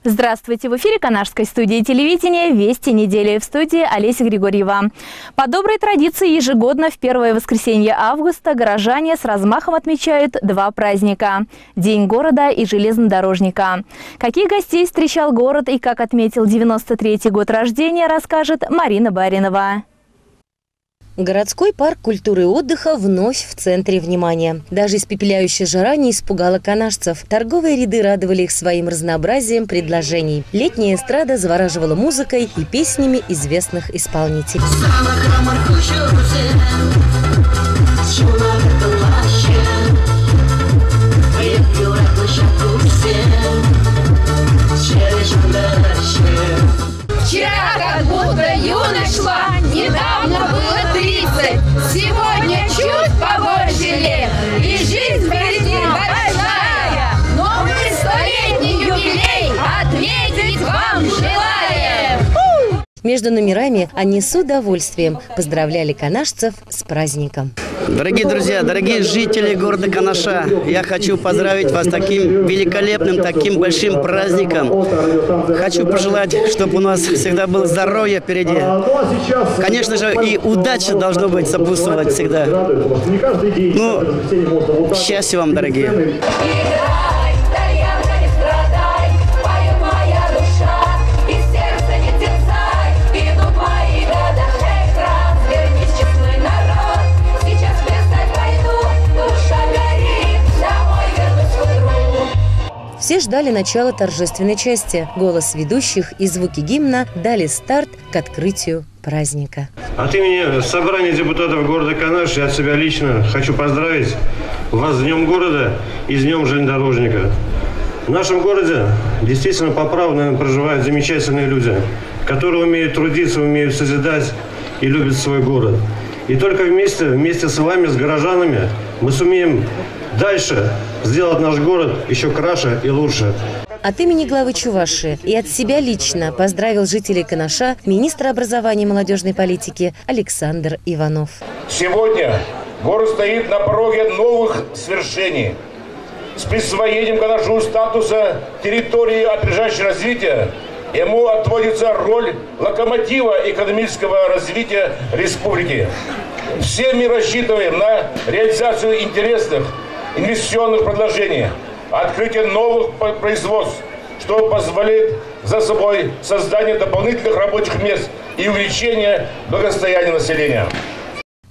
Здравствуйте! В эфире Канашской студии телевидения «Вести недели». В студии Олеся Григорьева. По доброй традиции ежегодно в первое воскресенье августа горожане с размахом отмечают два праздника – День города и железнодорожника. Каких гостей встречал город и как отметил 93-й год рождения, расскажет Марина Баринова. Городской парк культуры и отдыха вновь в центре внимания. Даже испепеляющая жара не испугала канашцев. Торговые ряды радовали их своим разнообразием предложений. Летняя эстрада завораживала музыкой и песнями известных исполнителей. Вчера как будто юность шла, недавно было 30, сегодня чуть побольше лет, и жизнь впереди большая. Новый столетний юбилей отметить вам желаем! Между номерами они с удовольствием поздравляли канашцев с праздником. Дорогие друзья, дорогие жители города Канаша, я хочу поздравить вас с таким великолепным, таким большим праздником. Хочу пожелать, чтобы у нас всегда было здоровье впереди. Конечно же, и удача должна быть сопутствовать всегда. Ну, счастья вам, дорогие. Все ждали начала торжественной части. Голос ведущих и звуки гимна дали старт к открытию праздника. От имени собрания депутатов города Канаш я от себя лично хочу поздравить вас с Днем города и с Днем железнодорожника. В нашем городе действительно по праву, наверное, проживают замечательные люди, которые умеют трудиться, умеют созидать и любят свой город. И только вместе с вами, с горожанами, мы сумеем дальше сделать наш город еще краше и лучше. От имени главы Чувашии и от себя лично поздравил жителей Канаша министр образования и молодежной политики Александр Иванов. Сегодня город стоит на пороге новых свершений. С присвоением Канашу статуса территории опережающего развития ему отводится роль локомотива экономического развития республики. Все мы рассчитываем на реализацию интересных инвестиционных предложений, открытие новых производств, что позволит за собой создание дополнительных рабочих мест и увеличение благосостояния населения.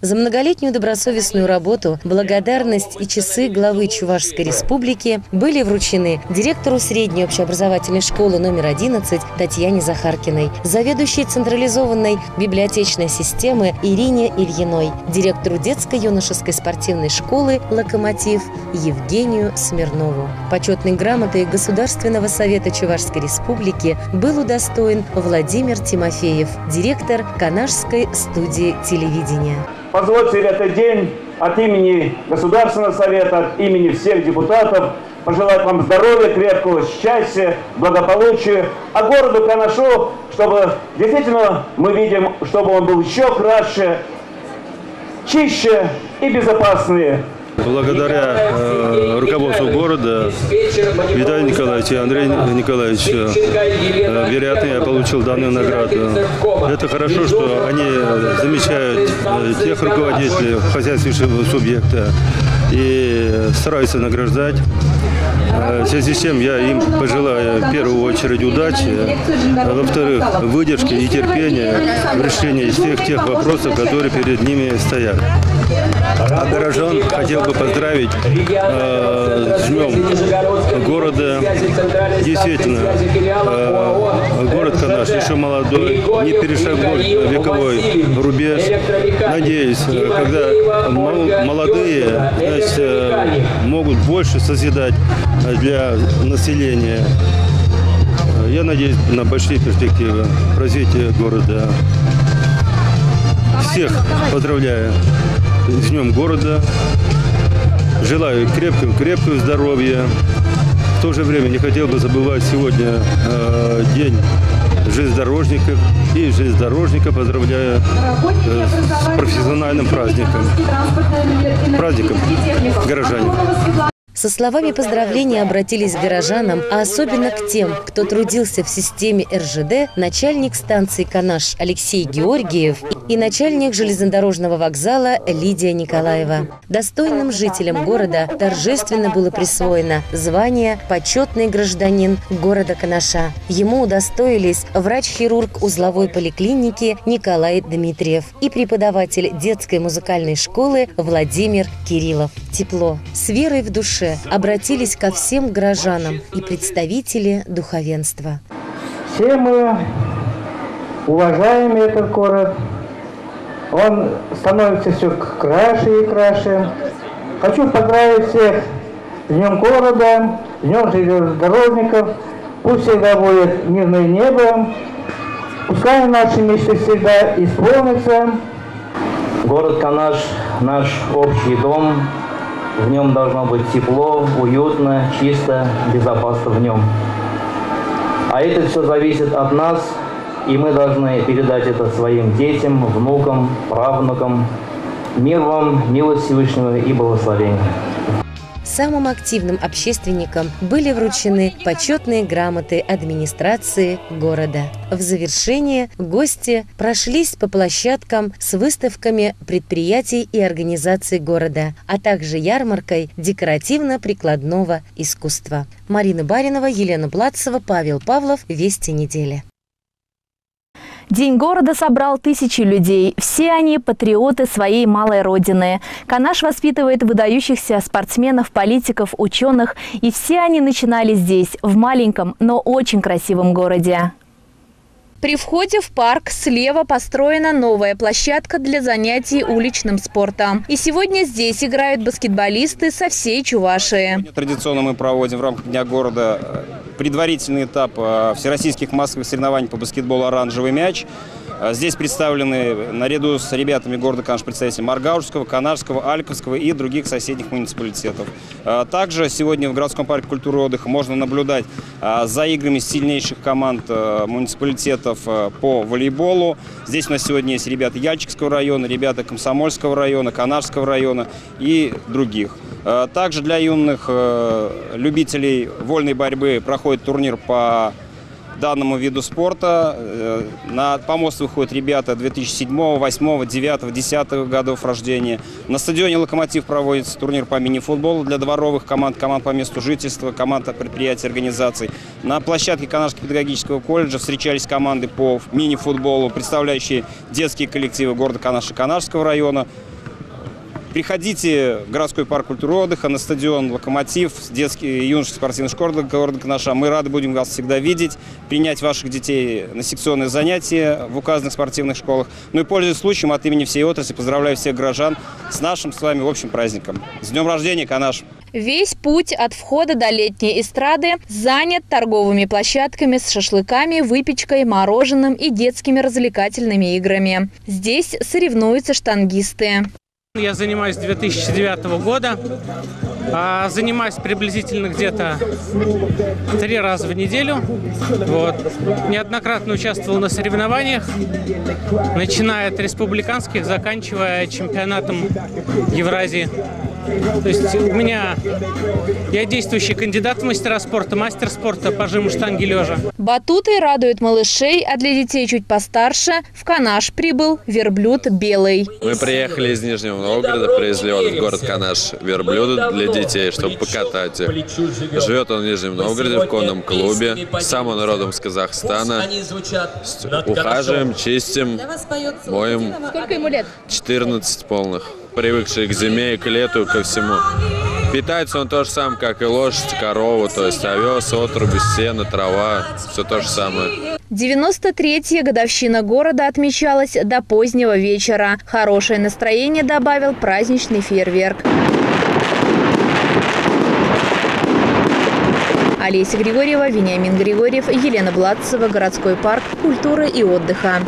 За многолетнюю добросовестную работу, благодарность и часы главы Чувашской республики были вручены директору средней общеобразовательной школы номер 11 Татьяне Захаркиной, заведующей централизованной библиотечной системы Ирине Ильиной, директору детско-юношеской спортивной школы «Локомотив» Евгению Смирнову. Почетной грамотой Государственного совета Чувашской республики был удостоен Владимир Тимофеев, директор Канашской студии телевидения. Позвольте в этот день от имени Государственного совета, от имени всех депутатов пожелать вам здоровья, крепкого счастья, благополучия, а городу Канашу, чтобы действительно мы видим, чтобы он был еще краше, чище и безопаснее. Благодаря руководству города Виталию Николаевичу и Андрею Николаевичу, вероятно, я получил данную награду. Это хорошо, что они замечают тех руководителей хозяйственного субъекта и стараются награждать. В связи с чем я им пожелаю в первую очередь удачи, а во-вторых, выдержки и терпения в решении всех тех вопросов, которые перед ними стоят. А горожан хотел бы поздравить с Днем города. Действительно, город Канаш еще молодой, не перешагнул вековой рубеж. Надеюсь, когда молодые, значит, могут больше созидать для населения. Я надеюсь на большие перспективы развития города. Всех поздравляю с Днем города. Желаю крепкого здоровья. В то же время не хотел бы забывать сегодня День железнодорожников. И железнодорожника поздравляю с профессиональным праздником. Праздником горожане. Со словами поздравления обратились к горожанам, а особенно к тем, кто трудился в системе РЖД, начальник станции «Канаш» Алексей Георгиев и начальник железнодорожного вокзала Лидия Николаева. Достойным жителям города торжественно было присвоено звание «Почетный гражданин города Канаша». Ему удостоились врач-хирург узловой поликлиники Николай Дмитриев и преподаватель детской музыкальной школы Владимир Кириллов. Тепло, с верой в душе обратились ко всем горожанам и представители духовенства. Все мы уважаем этот город. Он становится все краше и краше. Хочу поздравить всех с Днем города, с Днем железнодорожников. Пусть всегда будет мирное небо. Пускай наши мечты всегда исполнятся. Город Канаш – наш общий дом. В нем должно быть тепло, уютно, чисто, безопасно в нем. А это все зависит от нас, и мы должны передать это своим детям, внукам, правнукам. Мир вам, милость Всевышнего и благословения. Самым активным общественникам были вручены почетные грамоты администрации города. В завершение гости прошлись по площадкам с выставками предприятий и организаций города, а также ярмаркой декоративно-прикладного искусства. Марина Баринова, Елена Платцева, Павел Павлов. Вести недели. День города собрал тысячи людей. Все они патриоты своей малой родины. Канаш воспитывает выдающихся спортсменов, политиков, ученых. И все они начинали здесь, в маленьком, но очень красивом городе. При входе в парк слева построена новая площадка для занятий уличным спортом. И сегодня здесь играют баскетболисты со всей Чувашии. Традиционно мы проводим в рамках Дня города предварительный этап всероссийских массовых соревнований по баскетболу «Оранжевый мяч». Здесь представлены наряду с ребятами города Канаш представители Маргаушского, Канашского, Альковского и других соседних муниципалитетов. Также сегодня в городском парке культуры и отдыха можно наблюдать за играми сильнейших команд муниципалитетов по волейболу. Здесь у нас сегодня есть ребята Яльчикского района, ребята Комсомольского района, Канашского района и других. Также для юных любителей вольной борьбы проходит турнир по данному виду спорта. На помост выходят ребята 2007, 2008, 2009, 2010 годов рождения. На стадионе «Локомотив» проводится турнир по мини-футболу для дворовых команд, команд по месту жительства, команд предприятий, организаций. На площадке Канашского педагогического колледжа встречались команды по мини-футболу, представляющие детские коллективы города Канаша и Канашского района. Приходите в городской парк культуры и отдыха, на стадион «Локомотив», детский и юношеский спортивный школа города Канаша. Мы рады будем вас всегда видеть, принять ваших детей на секционные занятия в указанных спортивных школах. Ну и, пользуясь случаем, от имени всей отрасли поздравляю всех горожан с нашим с вами общим праздником. С днем рождения, Канаш! Весь путь от входа до летней эстрады занят торговыми площадками с шашлыками, выпечкой, мороженым и детскими развлекательными играми. Здесь соревнуются штангисты. Я занимаюсь с 2009 года. Занимаюсь приблизительно где-то 3 раза в неделю. Вот. Неоднократно участвовал на соревнованиях, начиная от республиканских, заканчивая чемпионатом Евразии. То есть я действующий кандидат в мастера спорта, мастер спорта по жиму штанги лежа. Батуты радуют малышей, а для детей чуть постарше в Канаш прибыл верблюд белый. Мы приехали из Нижнего Новгорода, привезли в город Канаш верблюда для детей, чтобы покатать их. Живет он в Нижнем Новгороде в конном клубе. Сам он родом с Казахстана. Ухаживаем, чистим, моем. Сколько ему лет? 14 полных. Привыкший к зиме и к лету, ко всему. Питается он то же самое, как и лошадь, корова, то есть овес, отруби, сено, трава, все то же самое. 93-я годовщина города отмечалась до позднего вечера. Хорошее настроение добавил праздничный фейерверк. Олеся Григорьева, Вениамин Григорьев, Елена Блатцева, городской парк культуры и отдыха.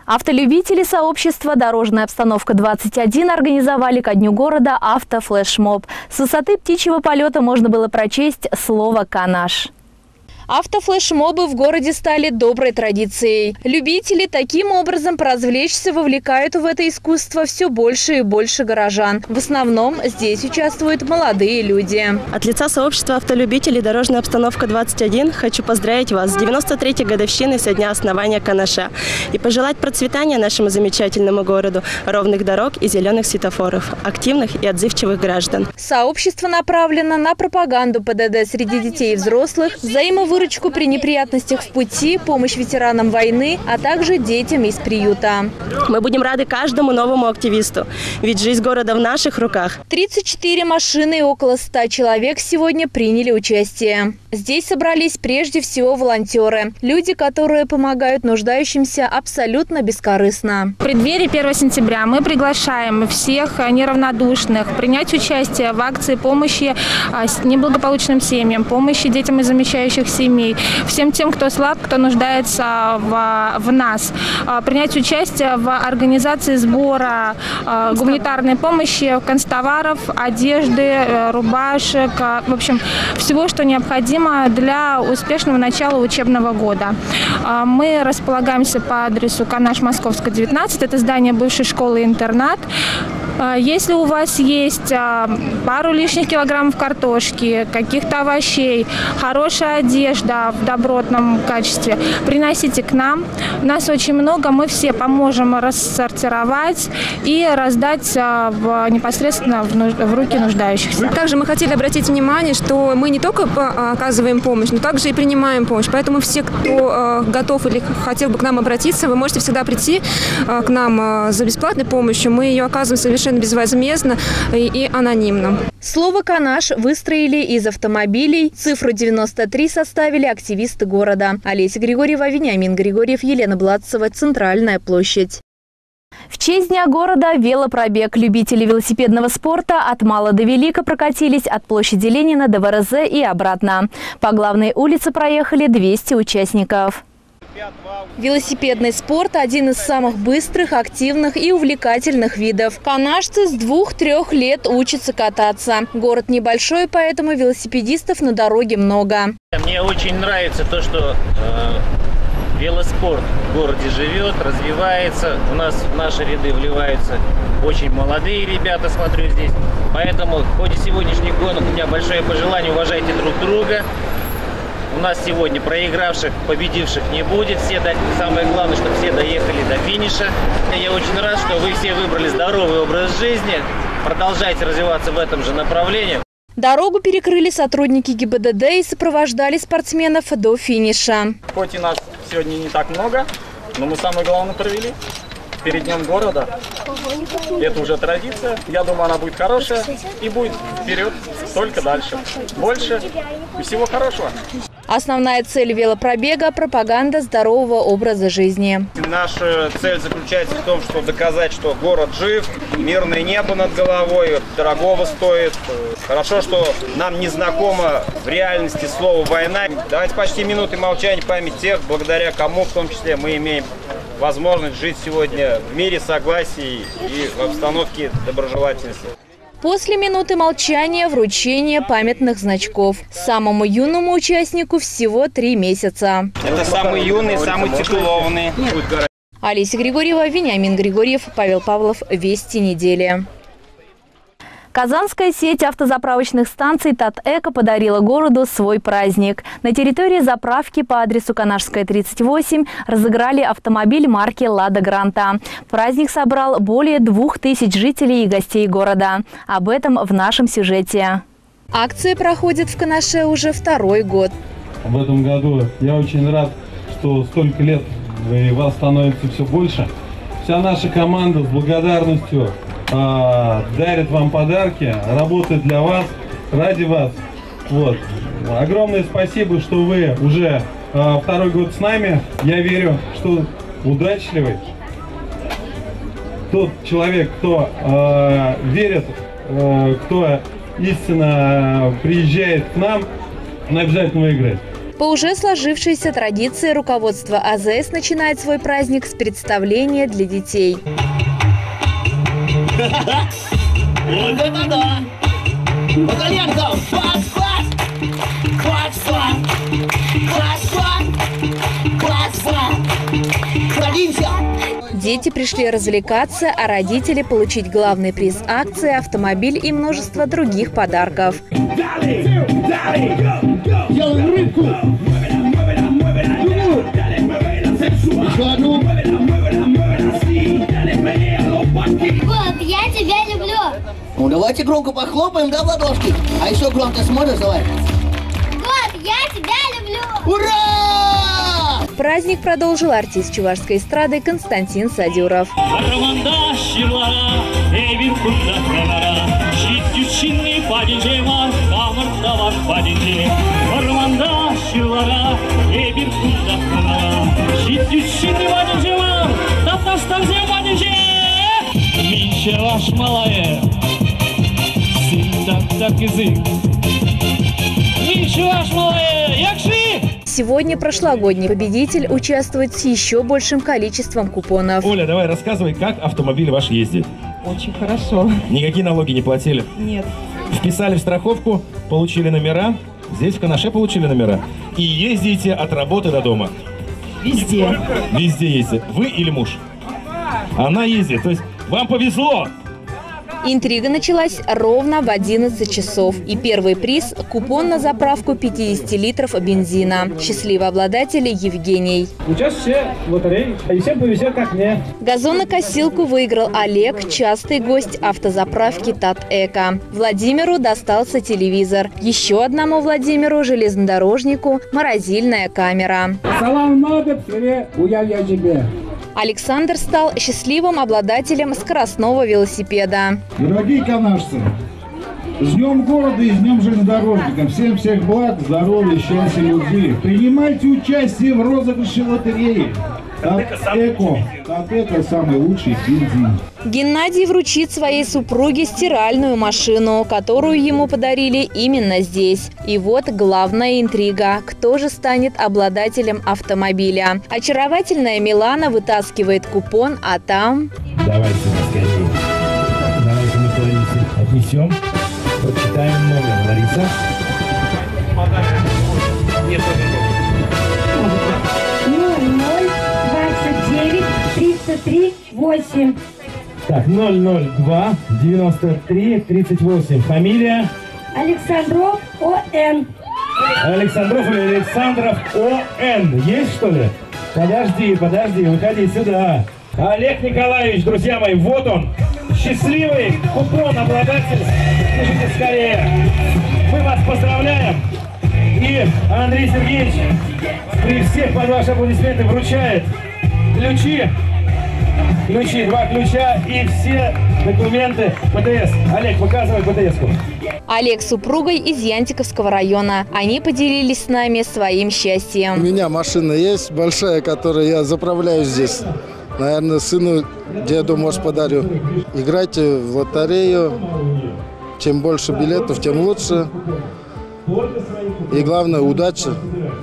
Автолюбители сообщества «Дорожная обстановка-21» организовали ко Дню города автофлешмоб. С высоты птичьего полета можно было прочесть слово «Канаш». Автофлешмобы в городе стали доброй традицией. Любители таким образом поразвлечься вовлекают в это искусство все больше и больше горожан. В основном здесь участвуют молодые люди. От лица сообщества автолюбителей «Дорожная обстановка 21» хочу поздравить вас с 93-й годовщиной со дня основания Канаша и пожелать процветания нашему замечательному городу, ровных дорог и зеленых светофоров, активных и отзывчивых граждан. Сообщество направлено на пропаганду ПДД среди детей и взрослых, взаимовыручку при неприятностях в пути, помощь ветеранам войны, а также детям из приюта. Мы будем рады каждому новому активисту, ведь жизнь города в наших руках. 34 машины и около 100 человек сегодня приняли участие. Здесь собрались прежде всего волонтеры, люди, которые помогают нуждающимся абсолютно бескорыстно. В преддверии 1 сентября мы приглашаем всех неравнодушных принять участие в акции помощи неблагополучным семьям, помощи детям из замещающих семей, всем тем, кто слаб, кто нуждается в нас. Принять участие в организации сбора гуманитарной помощи, канцтоваров, одежды, рубашек, в общем, всего, что необходимо для успешного начала учебного года. Мы располагаемся по адресу Канаш, Московская, 19. Это здание бывшей школы-интернат. Если у вас есть пару лишних килограммов картошки, каких-то овощей, хорошая одежда в добротном качестве, приносите к нам. Нас очень много, мы все поможем рассортировать и раздать непосредственно в руки нуждающихся. Также мы хотели обратить внимание, что мы не только оказываем помощь, но также и принимаем помощь. Поэтому все, кто готов или хотел бы к нам обратиться, вы можете всегда прийти к нам за бесплатной помощью. Мы ее оказываем совершенно безвозмездно и анонимно. Слово «Канаш» выстроили из автомобилей. Цифру 93 составили активисты города. Олеся Григорьева, Вениамин Григорьев, Елена Бладцева. Центральная площадь. В честь Дня города велопробег. Любители велосипедного спорта от мала до велика прокатились от площади Ленина до ВРЗ и обратно. По главной улице проехали 200 участников. Велосипедный спорт – один из самых быстрых, активных и увлекательных видов. Канашцы с 2-3 лет учатся кататься. Город небольшой, поэтому велосипедистов на дороге много. Мне очень нравится то, что велоспорт в городе живет, развивается. У нас в наши ряды вливаются очень молодые ребята, смотрю здесь. Поэтому в ходе сегодняшних гонок у меня большое пожелание: уважайте друг друга. У нас сегодня проигравших, победивших не будет. Самое главное, чтобы все доехали до финиша. Я очень рад, что вы все выбрали здоровый образ жизни. Продолжайте развиваться в этом же направлении. Дорогу перекрыли сотрудники ГИБДД и сопровождали спортсменов до финиша. Хоть и нас сегодня не так много, но мы самое главное провели. Перед Днем города. Это уже традиция. Я думаю, она будет хорошая и будет вперед только дальше. Больше и всего хорошего. Основная цель велопробега – пропаганда здорового образа жизни. Наша цель заключается в том, чтобы доказать, что город жив, мирное небо над головой, дорогого стоит. Хорошо, что нам не знакомо в реальности слово «война». Давайте почти минуты молчания в память тех, благодаря кому в том числе мы имеем возможность жить сегодня в мире, согласии и в обстановке доброжелательности. После минуты молчания вручение памятных значков. Самому юному участнику всего 3 месяца. Это самый юный, самый титулованный. Олеся Григорьева, Вениамин Григорьев, Павел Павлов. Вести недели. Казанская сеть автозаправочных станций «Татэко» подарила городу свой праздник. На территории заправки по адресу Канашская, 38 разыграли автомобиль марки «Лада Гранта». Праздник собрал более 2000 жителей и гостей города. Об этом в нашем сюжете. Акция проходит в Канаше уже 2-й год. В этом году я очень рад, что столько лет и вас становится все больше. Вся наша команда с благодарностью дарит вам подарки, работает для вас, ради вас. Вот. Огромное спасибо, что вы уже 2-й год с нами. Я верю, что удачливый тот человек, кто верит, кто истинно приезжает к нам, он обязательно выиграет. По уже сложившейся традиции руководство АЗС начинает свой праздник с представления для детей. Вот это да! Вот Олег, да! Бац, бац! Бац, бац! Дети пришли развлекаться, а родители получить главный приз акции, автомобиль и множество других подарков. Вот, я тебя люблю. Ну, давайте громко похлопаем, да, в ладошки? А еще громко сможешь, давай? Вот, я тебя люблю. Ура! Праздник продолжил артист чувашской эстрады Константин Садюров. Ваш малая, так язык. Ваш малая, якши! Сегодня прошлогодний победитель участвует с еще большим количеством купонов. Оля, давай рассказывай, как автомобиль ваш ездит. Очень хорошо. Никакие налоги не платили? Нет. Вписали в страховку, получили номера. Здесь в Канаше получили номера. И ездите от работы до дома. Везде. Везде ездит. Вы или муж? Она ездит. То есть вам повезло. Интрига началась ровно в 11 часов. И первый приз – купон на заправку 50 литров бензина. Счастливый обладатель Евгений. Сейчас все лотереи, и всем повезет, как мне. Газонокосилку выиграл Олег, частый гость автозаправки ТАТ-Эко. Владимиру достался телевизор. Еще одному Владимиру, железнодорожнику, морозильная камера. Салам надо, я тебе. Александр стал счастливым обладателем скоростного велосипеда. Дорогие канашцы, с Днем города и с Днем железнодорожника. Всех благ, здоровья, счастья, любви. Принимайте участие в розыгрыше лотереи. ТАТ-Эко самый лучший бензин. Геннадий вручит своей супруге стиральную машину, которую ему подарили именно здесь. И вот главная интрига. Кто же станет обладателем автомобиля? Очаровательная Милана вытаскивает купон, а там... Давайте скорее. Давайте мы куда-нибудь отнесем. Прочитаем номер. Лариса. 0029-303-8. Так, 002 93 38. Фамилия? Александров О.Н. Александров или Александров О.Н. Есть, что ли? Подожди, выходи сюда. Олег Николаевич, друзья мои, вот он. Счастливый купон обладатель. Пишите скорее. Мы вас поздравляем. И Андрей Сергеевич при всех под ваши аплодисменты вручает ключи, 2 ключа и все документы ПТС. Олег, показывай ПТС-ку. Олег с супругой из Янтиковского района. Они поделились с нами своим счастьем. У меня машина есть большая, которую я заправляю здесь. Наверное, сыну, деду, может, подарю. Играйте в лотерею. Чем больше билетов, тем лучше. И главное, удача.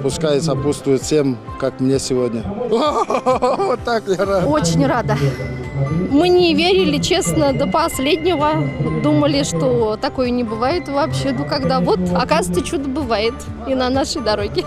Пускай сопутствует всем, как мне сегодня. Вот так я рад. Очень рада. Мы не верили, честно, до последнего. Думали, что такое не бывает вообще. Ну, когда вот, оказывается, чудо бывает и на нашей дороге.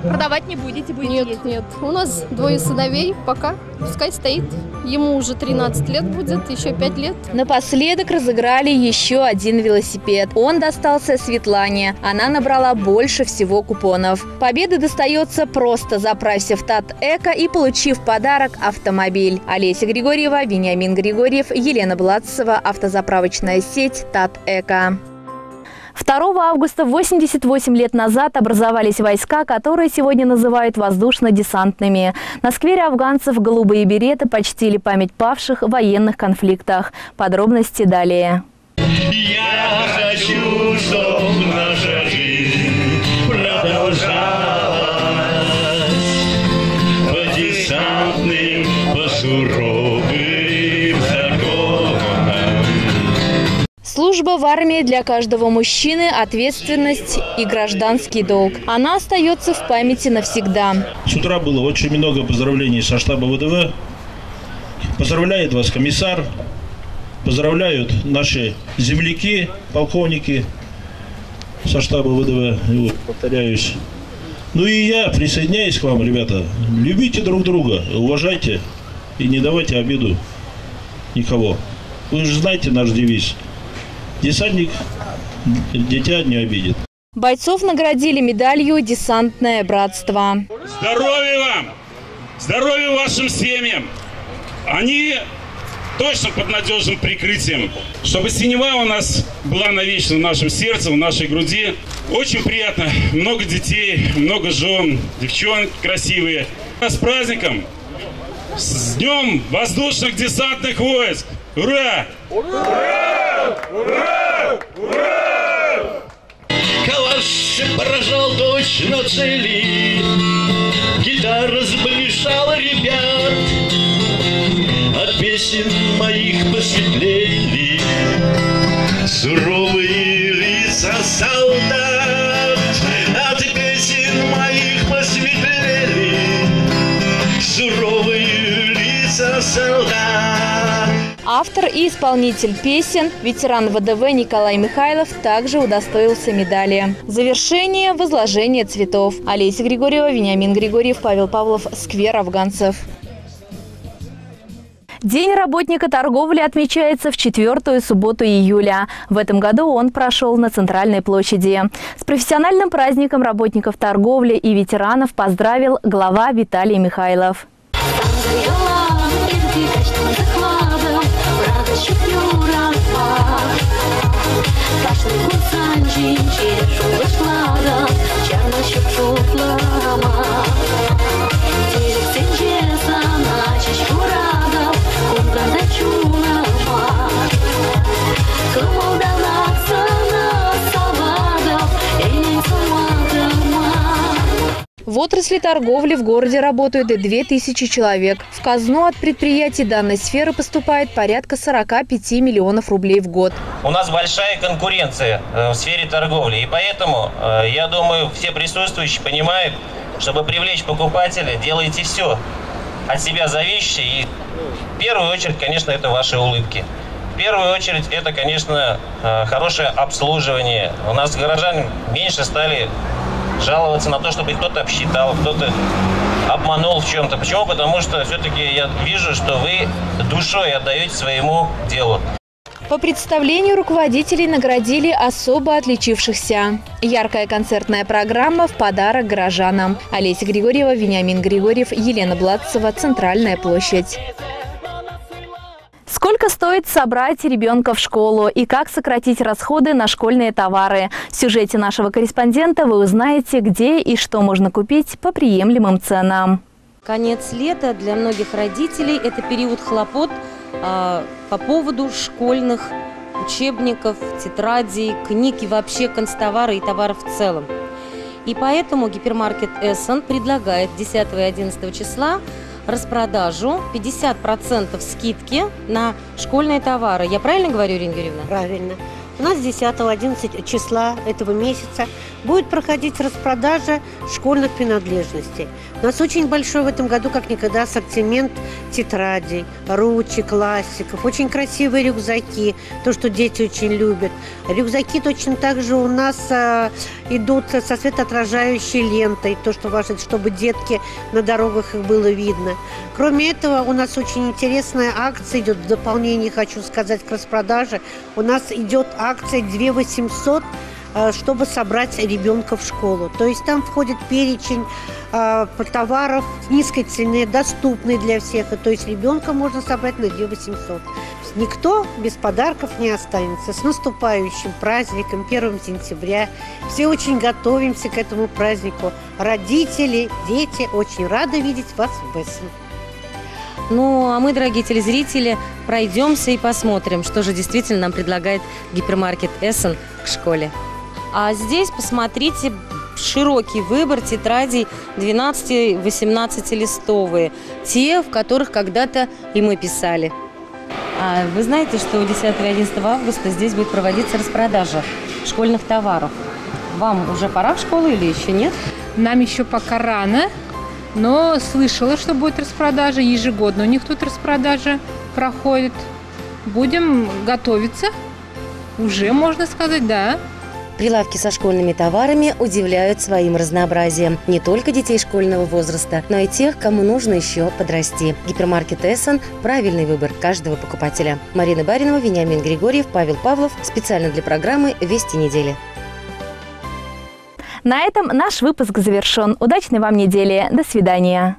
Продавать не будете? Нет. У нас 2 сыновей пока. Пускай стоит. Ему уже 13 лет будет, еще 5 лет. Напоследок разыграли еще один велосипед. Он достался Светлане. Она набрала больше всего купонов. Победа достается просто, заправься в ТАТ-Эко и получив в подарок автомобиль. Олеся Григорьева, Вениамин Григорьев, Елена Блатцева, автозаправочная сеть ТАТ-Эко. 2 августа 88 лет назад образовались войска, которые сегодня называют воздушно-десантными. На сквере афганцев голубые береты почтили память павших в военных конфликтах. Подробности далее. Я хочу, чтобы наша жизнь продолжалась по десантным, по суровым законам. Служба в армии для каждого мужчины – ответственность и гражданский долг. Она остается в памяти навсегда. С утра было очень много поздравлений со штаба ВДВ. Поздравляет вас комиссар. Поздравляют наши земляки, полковники со штаба ВДВ. Повторяюсь. Ну и я присоединяюсь к вам, ребята. Любите друг друга, уважайте и не давайте обиду никого. Вы же знаете наш девиз. Десантник дитя не обидит. Бойцов наградили медалью «Десантное братство». Здоровья вам! Здоровья вашим семьям! Они точно под надежным прикрытием. Чтобы синева у нас была навечно в нашем сердце, в нашей груди. Очень приятно. Много детей, много жен, девчонки красивые. С праздником! С Днем воздушных десантных войск! Ура! Ура! Ура! Ура! Калаш поражал точно цели, гитара сближала ребят, от песен моих посветлели суровые лица солдат, от песен моих посветлели суровые лица солдат. Автор и исполнитель песен, ветеран ВДВ Николай Михайлов, также удостоился медали. Завершение – возложение цветов. Олеся Григорьева, Вениамин Григорьев, Павел Павлов, сквер Афганцев. День работника торговли отмечается в 4-ю субботу июля. В этом году он прошел на Центральной площади. С профессиональным праздником работников торговли и ветеранов поздравил глава Виталий Михайлов. В отрасли торговли в городе работают 2000 человек. В казну от предприятий данной сферы поступает порядка 45 миллионов рублей в год. У нас большая конкуренция в сфере торговли, и поэтому, я думаю, все присутствующие понимают, чтобы привлечь покупателя, делайте все от себя зависящее. И в первую очередь, конечно, это ваши улыбки. В первую очередь, это, конечно, хорошее обслуживание. У нас горожане меньше стали жаловаться на то, чтобы кто-то обсчитал, кто-то обманул в чем-то. Почему? Потому что все-таки я вижу, что вы душой отдаете своему делу. По представлению руководителей наградили особо отличившихся. Яркая концертная программа в подарок горожанам. Олеся Григорьева, Вениамин Григорьев, Елена Бладцева, Центральная площадь. Сколько стоит собрать ребенка в школу и как сократить расходы на школьные товары? В сюжете нашего корреспондента вы узнаете, где и что можно купить по приемлемым ценам. Конец лета для многих родителей – это период хлопот по поводу школьных учебников, тетрадей, книг и вообще канцтовара и товаров в целом. И поэтому гипермаркет «Эссен» предлагает 10 и 11 числа распродажу 50% скидки на школьные товары. Я правильно говорю, Ирина Юрьевна? Правильно. У нас 10-11 числа этого месяца будет проходить распродажа школьных принадлежностей. У нас очень большой в этом году, как никогда, ассортимент тетрадей, ручек, классиков, очень красивые рюкзаки, то, что дети очень любят. Рюкзаки точно так же у нас идут со светоотражающей лентой, то, что важно, чтобы детки на дорогах их было видно. Кроме этого, у нас очень интересная акция идет в дополнение, хочу сказать, к распродаже. У нас идет акция 2800, чтобы собрать ребенка в школу. То есть там входит перечень товаров низкой цены, доступный для всех. То есть ребенка можно собрать на 2800. Никто без подарков не останется. С наступающим праздником, 1 сентября. Все очень готовимся к этому празднику. Родители, дети очень рады видеть вас в Эссен. Ну, а мы, дорогие телезрители, пройдемся и посмотрим, что же действительно нам предлагает гипермаркет «Эссен» к школе. А здесь, посмотрите, широкий выбор тетрадей 12-18 листовые. Те, в которых когда-то и мы писали. А вы знаете, что 10 и 11 августа здесь будет проводиться распродажа школьных товаров. Вам уже пора в школу или еще нет? Нам еще пока рано. Но слышала, что будет распродажа. Ежегодно у них тут распродажа проходит. Будем готовиться. Уже, можно сказать, да. Прилавки со школьными товарами удивляют своим разнообразием. Не только детей школьного возраста, но и тех, кому нужно еще подрасти. Гипермаркет «Эссен» – правильный выбор каждого покупателя. Марина Баринова, Вениамин Григорьев, Павел Павлов. Специально для программы «Вести недели». На этом наш выпуск завершен. Удачной вам недели. До свидания.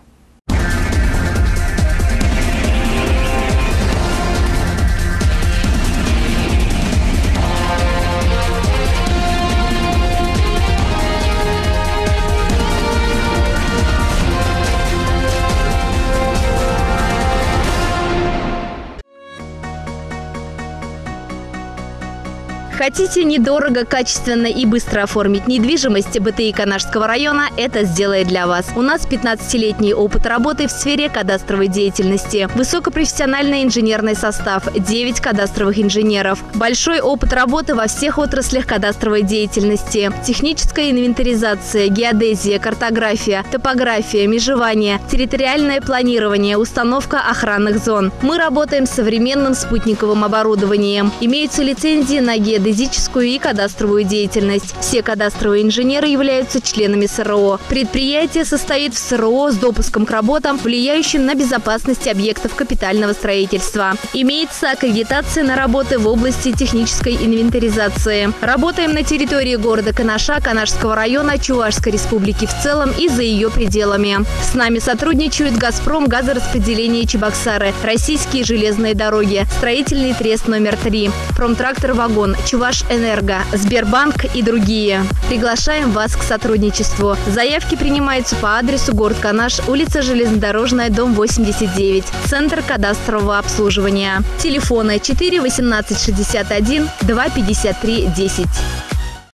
Хотите недорого, качественно и быстро оформить недвижимость? БТИ Канашского района это сделает для вас. У нас 15-летний опыт работы в сфере кадастровой деятельности. Высокопрофессиональный инженерный состав, 9 кадастровых инженеров. Большой опыт работы во всех отраслях кадастровой деятельности. Техническая инвентаризация, геодезия, картография, топография, межевание, территориальное планирование, установка охранных зон. Мы работаем с современным спутниковым оборудованием. Имеются лицензии на геодезию и кадастровую деятельность. Все кадастровые инженеры являются членами СРО. Предприятие состоит в СРО с допуском к работам, влияющим на безопасность объектов капитального строительства. Имеется аккредитация на работы в области технической инвентаризации. Работаем на территории города Канаша, Канашского района, Чувашской республики в целом и за ее пределами. С нами сотрудничают «Газпром», газораспределение Чебоксары, Российские железные дороги, строительный трест номер 3, Промтрактор Вагон, Чувашэнерго, Сбербанк и другие. Приглашаем вас к сотрудничеству. Заявки принимаются по адресу город Канаш, улица Железнодорожная, дом 89, Центр кадастрового обслуживания. Телефоны 4 18 61 2 53 10.